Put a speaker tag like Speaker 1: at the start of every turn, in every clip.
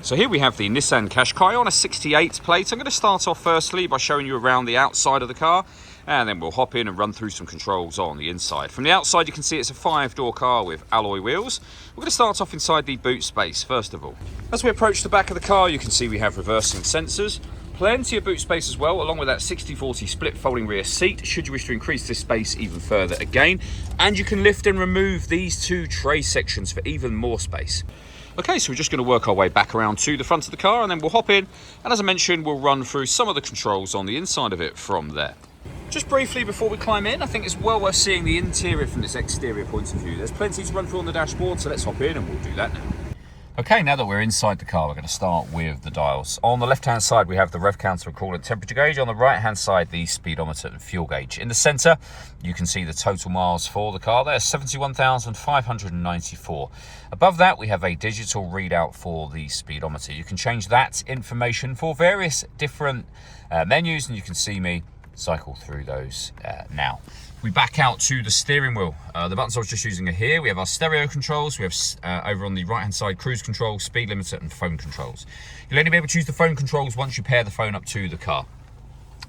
Speaker 1: So here we have the Nissan Qashqai on a 68 plate. I'm going to start off firstly by showing you around the outside of the car, and then we'll hop in and run through some controls on the inside. From the outside you can see it's a 5-door car with alloy wheels. We're going to start off inside the boot space first of all. As we approach the back of the car you can see we have reversing sensors. Plenty of boot space as well, along with that 60/40 split folding rear seat should you wish to increase this space even further again. And you can lift and remove these two tray sections for even more space. Okay, so we're just going to work our way back around to the front of the car and then we'll hop in, and as I mentioned we'll run through some of the controls on the inside of it from there. Just briefly before we climb in, I think it's well worth seeing the interior from this exterior point of view. There's plenty to run through on the dashboard, so let's hop in and we'll do that now. Okay, now that we're inside the car, we're going to start with the dials. On the left-hand side, we have the rev counter and coolant temperature gauge. On the right-hand side, the speedometer and fuel gauge. In the centre, you can see the total miles for the car there, 71,594. Above that, we have a digital readout for the speedometer. You can change that information for various different menus, and you can see me cycle through those now. We back out to the steering wheel. The buttons I was just using are here. We have our stereo controls. We have over on the right hand side cruise control, speed limiter and phone controls. You'll only be able to use the phone controls once you pair the phone up to the car.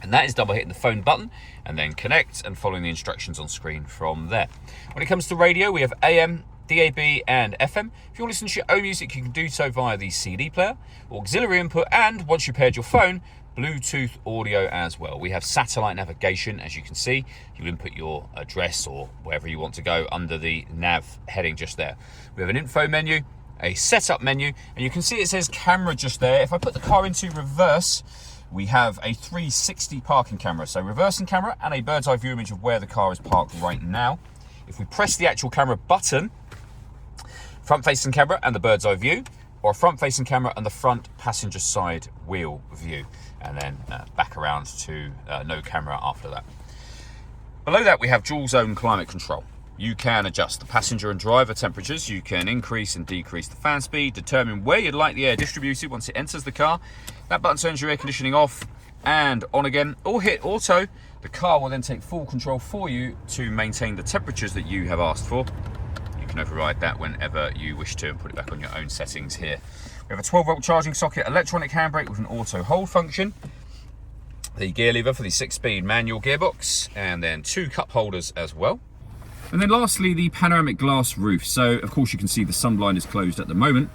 Speaker 1: And that is done by hitting the phone button and then connect and following the instructions on screen from there. When it comes to radio, we have AM, DAB and FM. If you want to listen to your own music, you can do so via the CD player, auxiliary input, and once you paired your phone, Bluetooth audio as well. We have satellite navigation, as you can see. You input your address or wherever you want to go under the nav heading just there. We have an info menu, a setup menu, and you can see it says camera just there. If I put the car into reverse, we have a 360 parking camera. So reversing camera and a bird's eye view image of where the car is parked right now. If we press the actual camera button, front facing camera and the bird's eye view, or a front facing camera and the front passenger side wheel view, and then back around to no camera after that. Below that we have dual zone climate control. You can adjust the passenger and driver temperatures. You can increase and decrease the fan speed, determine where you'd like the air distributed once it enters the car. That button turns your air conditioning off and on again, or hit auto. The car will then take full control for you to maintain the temperatures that you have asked for. You can override that whenever you wish to and put it back on your own settings here. We have a 12-volt charging socket, electronic handbrake with an auto hold function, the gear lever for the 6-speed manual gearbox, and then 2 cup holders as well. And then lastly, the panoramic glass roof. So of course you can see the sunblind is closed at the moment.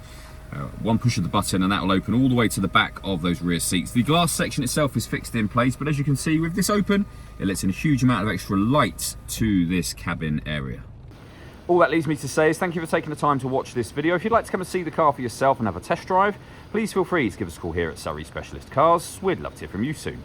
Speaker 1: One push of the button and that will open all the way to the back of those rear seats. The glass section itself is fixed in place, but as you can see with this open, it lets in a huge amount of extra light to this cabin area. All that leaves me to say is thank you for taking the time to watch this video. If you'd like to come and see the car for yourself and have a test drive, please feel free to give us a call here at Surrey Specialist Cars. We'd love to hear from you soon.